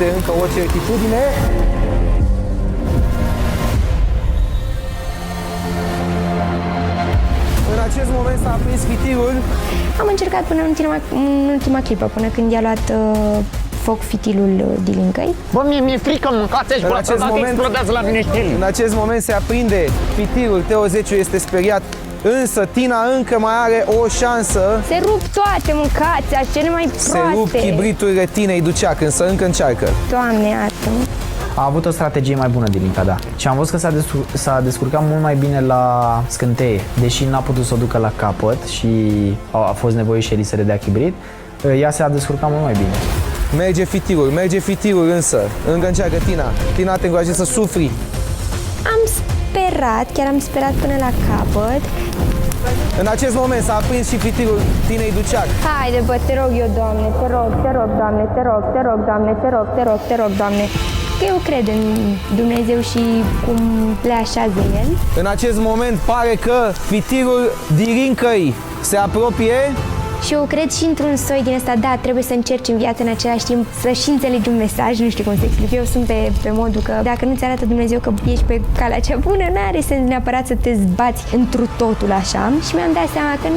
de încă o certitudine. În acest moment s-a aprins fitilul. Am încercat până în ultima clipă, până când i-a luat foc fitilul Dilincăi. Bă, mi-e frică, mâncați și În acest moment explodează la mine stil. În acest moment se aprinde fitilul, Teo Zeciu este speriat, însă Tina încă mai are o șansă. Se rup toate mâncația, cele mai proaste. Se rup chibriturile Tinei Duceac, însă încă încearcă. Doamne, iartă-mă. A avut o strategie mai bună Dilinca, da. Și am văzut că s-a descurcat mult mai bine la scânteie. Deși n-a putut să o ducă la capăt și a fost nevoie și Eli să redea chibrit, ea s-a descurcat mult mai bine. Merge fitilul însă, încă încearcă Tina. Tina, te încurajează să sufri. Am sperat, chiar am sperat până la capăt. În acest moment s-a aprins și fitilul Tinei Duceac. Haide, bă, te rog eu, Doamne, te rog, Doamne, te rog, Doamne, te rog, Doamne. Că eu cred în Dumnezeu și cum le așează El. În acest moment pare că fitilul Dilincăi se apropie. Și eu cred și într-un soi din ăsta, da, trebuie să încerci în viață în același timp să și înțelegi un mesaj, nu știu cum să explic. Eu sunt pe modul că dacă nu-ți arată Dumnezeu că ești pe calea cea bună, n-are sens neapărat să te zbați întru totul așa. Și mi-am dat seama că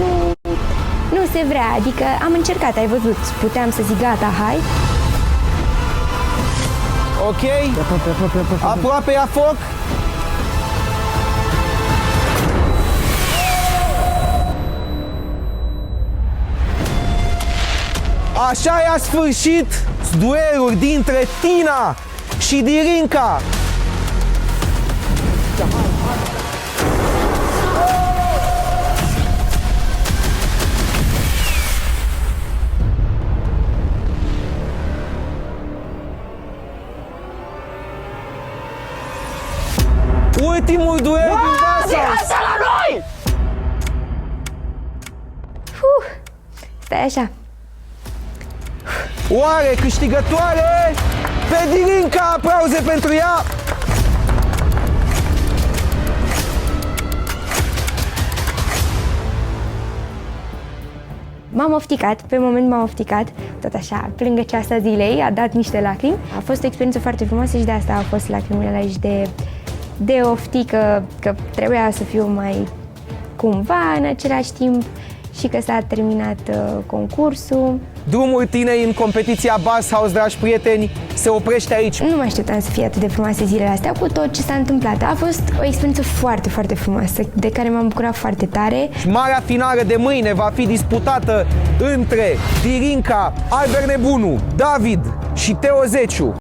nu se vrea, adică am încercat, ai văzut, puteam să zic gata, hai. Ok, aproape ia foc. Așa i-a sfârșit duelul dintre Tina și Dilinca. Ultimul duel din Varsas. la noi! Stai așa. Oare câștigătoare pe Dilinca? Aplauze pentru ea! M-am ofticat, pe moment m-am ofticat, tot așa, lângă ceasa zilei, a dat niște lacrimi. A fost o experiență foarte frumoasă și de asta au fost lacrimile aici de oftică, că trebuia să fiu mai cumva în același timp și că s-a terminat concursul. Drumul Tinei în competiția Bass House, dragi prieteni, se oprește aici. Nu mai așteptam să fie atât de frumoase zilele astea cu tot ce s-a întâmplat. A fost o experiență foarte, foarte frumoasă, de care m-am bucurat foarte tare. Marea finală de mâine va fi disputată între Dilinca, Albert Nebunu, David și Teo Zeciu.